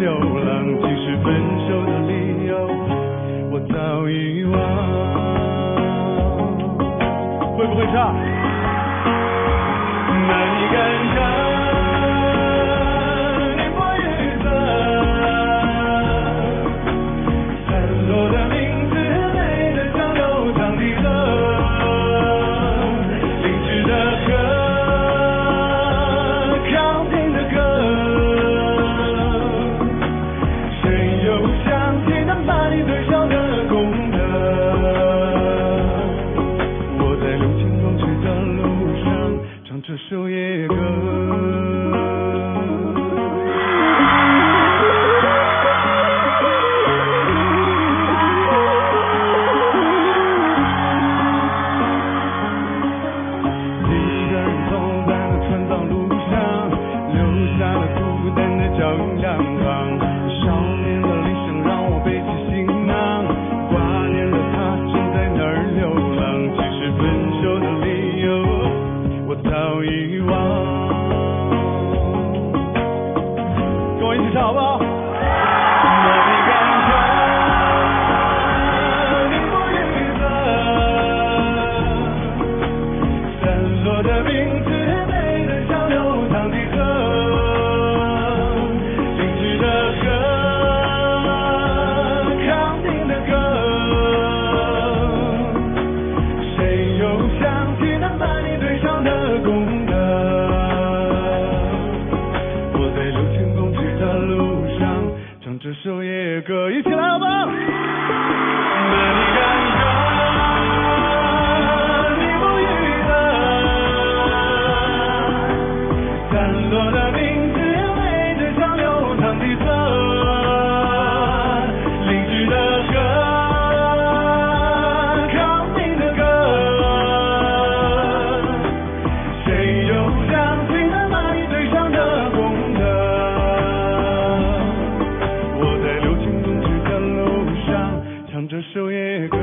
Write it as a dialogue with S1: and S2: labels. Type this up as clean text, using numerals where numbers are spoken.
S1: 流浪，其实分手的理由我早遗忘。会不会唱？那你敢唱？这首夜歌。一个人走在了川藏路上，留下了孤单的脚印两旁。少年的理想让我背起行囊，挂念的他正在那儿流浪。其实分手的理由我早遗忘。跟我一起唱好不好？那你敢唱？你不语色，散落的名字美得像流淌的河，静止的河，康定的歌，谁又想起那把你对上的功德？我在6000公尺的路上唱这首夜歌，一起来好不好？那你敢唱？你不语色，散落的名字美得像流淌的河，凝滞的河，康定的歌，谁又想起那把你对上的功德？我在6000公尺的路上唱这首夜歌。